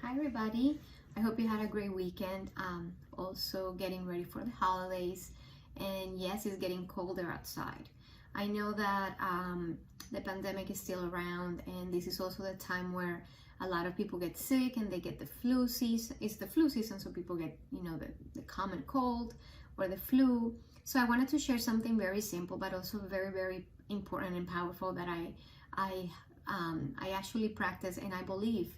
Hi everybody, I hope you had a great weekend. Also getting ready for the holidays, and yes, it's getting colder outside. I know that the pandemic is still around, and this is also the time where a lot of people get sick and they get the flu season. It's the flu season, so people get, the common cold or the flu. So I wanted to share something very simple but also very, very important and powerful that I actually practice and I believe.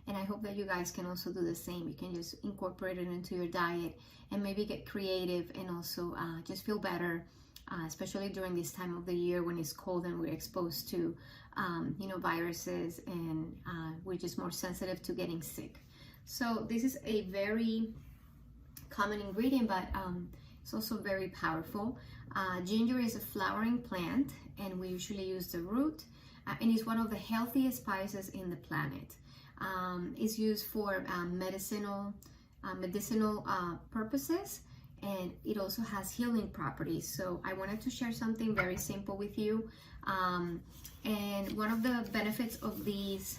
And I hope that you guys can also do the same. You can just incorporate it into your diet and maybe get creative and also just feel better, especially during this time of the year when it's cold and we're exposed to, viruses, and we're just more sensitive to getting sick. So this is a very common ingredient, but it's also very powerful. Ginger is a flowering plant, and we usually use the root, and it's one of the healthiest spices in the planet. It's used for medicinal purposes, and it also has healing properties. So I wanted to share something very simple with you. And one of the benefits of these,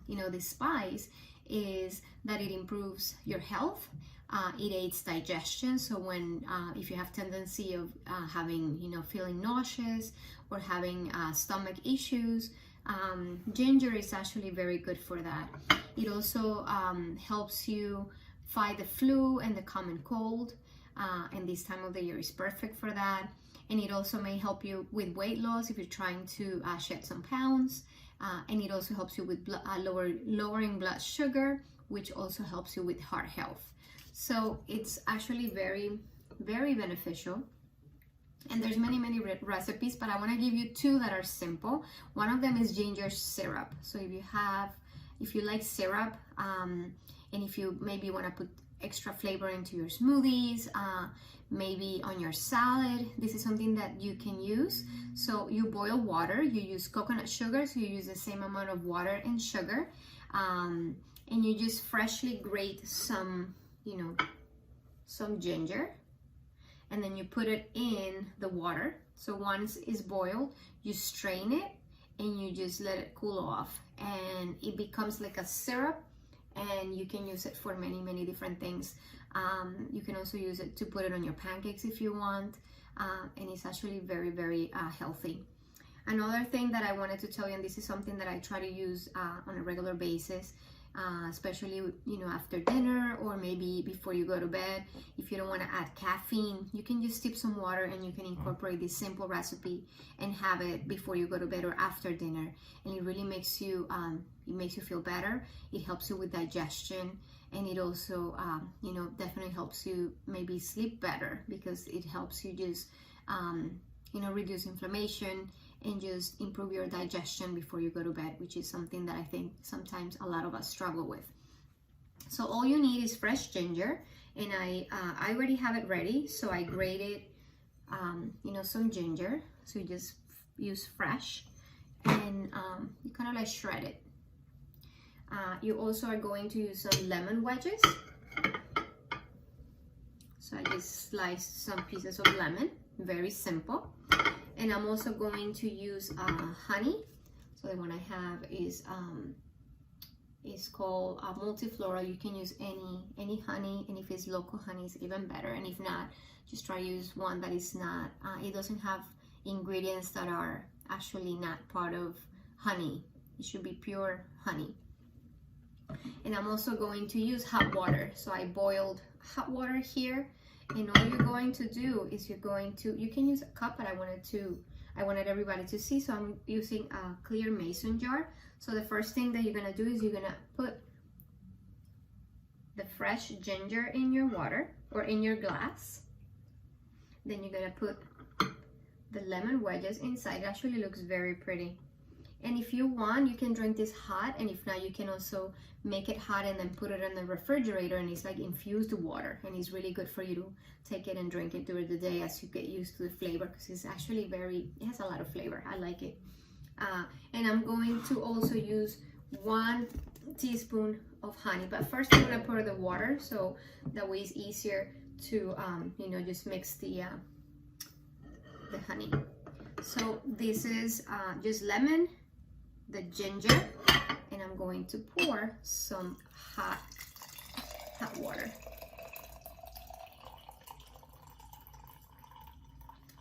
this spice is that it improves your health. It aids digestion. So if you have tendency of having, feeling nauseous or having stomach issues, ginger is actually very good for that. It also helps you fight the flu and the common cold, and this time of the year is perfect for that. And it also may help you with weight loss if you're trying to shed some pounds, and it also helps you with lowering blood sugar, which also helps you with heart health. So it's actually very, very beneficial. And there's many recipes, but I want to give you two that are simple. One of them is ginger syrup. So if you like syrup, and if you maybe want to put extra flavor into your smoothies, maybe on your salad, this is something that you can use. So you boil water, you use coconut sugar, so you use the same amount of water and sugar, and you just freshly grate some ginger, and then you put it in the water. So once it's boiled, you strain it and you just let it cool off, and it becomes like a syrup, and you can use it for many different things. You can also use it to put it on your pancakes if you want, and it's actually very, very healthy. Another thing that I wanted to tell you, and this is something that I try to use on a regular basis, especially after dinner or maybe before you go to bed. If you don't want to add caffeine, you can just sip some water and you can incorporate this simple recipe and have it before you go to bed or after dinner, and it really makes you feel better. It helps you with digestion, and it also definitely helps you maybe sleep better, because it helps you just reduce inflammation and just improve your digestion before you go to bed, which is something that I think sometimes a lot of us struggle with. So all you need is fresh ginger, and I already have it ready. So I grated, some ginger. So you just use fresh, and you kind of like shred it. You also are going to use some lemon wedges. So I just sliced some pieces of lemon, very simple. And I'm also going to use honey. So the one I have is called multifloral. You can use any honey, and if it's local honey, it's even better. And if not, just try to use one that is not, it doesn't have ingredients that are actually not part of honey. It should be pure honey. And I'm also going to use hot water. So I boiled hot water here. And all you're going to do is you can use a cup, but I wanted everybody to see, so I'm using a clear mason jar. So the first thing that you're gonna do is you're gonna put the fresh ginger in your water or in your glass. Then you're gonna put the lemon wedges inside. It actually looks very pretty. And if you want, you can drink this hot, and if not, you can also make it hot and then put it in the refrigerator, and it's like infused water, and it's really good for you to take it and drink it during the day as you get used to the flavor, because it's actually it has a lot of flavor. I like it. And I'm going to also use 1 teaspoon of honey, but first I'm gonna pour the water, so that way it's easier to just mix the honey. So this is just lemon, the ginger, and I'm going to pour some hot water.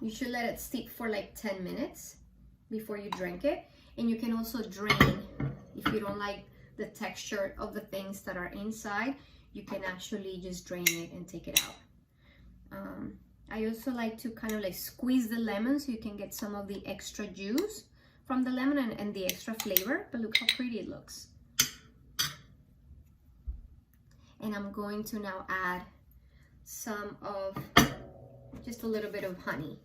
You should let it steep for like 10 minutes before you drink it. And you can also drain, if you don't like the texture of the things that are inside, you can actually just drain it and take it out. I also like to kind of like squeeze the lemon so you can get some of the extra juice from the lemon and the extra flavor. But look how pretty it looks. And I'm going to now add some of, just a little bit of honey.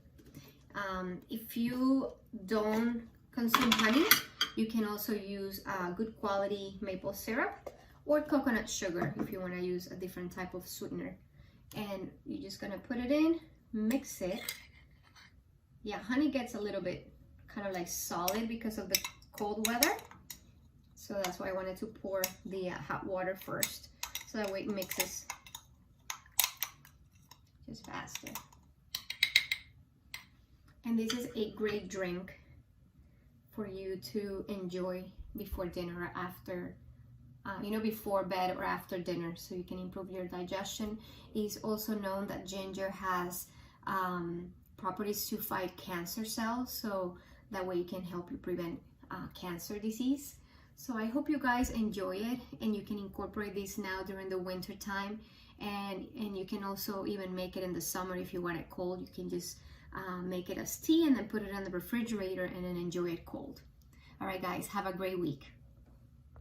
If you don't consume honey, you can also use good quality maple syrup or coconut sugar if you want to use a different type of sweetener. And you're just gonna put it in, mix it. Yeah, honey gets a little bit kind of like solid because of the cold weather. So that's why I wanted to pour the hot water first, so that way it mixes just faster. And this is a great drink for you to enjoy before dinner or after, before bed or after dinner, so you can improve your digestion. It's also known that ginger has properties to fight cancer cells, so that way it can help you prevent cancer disease. So I hope you guys enjoy it, and you can incorporate this now during the winter time, and you can also even make it in the summer if you want it cold. You can just make it as tea and then put it in the refrigerator and then enjoy it cold. All right, guys, have a great week.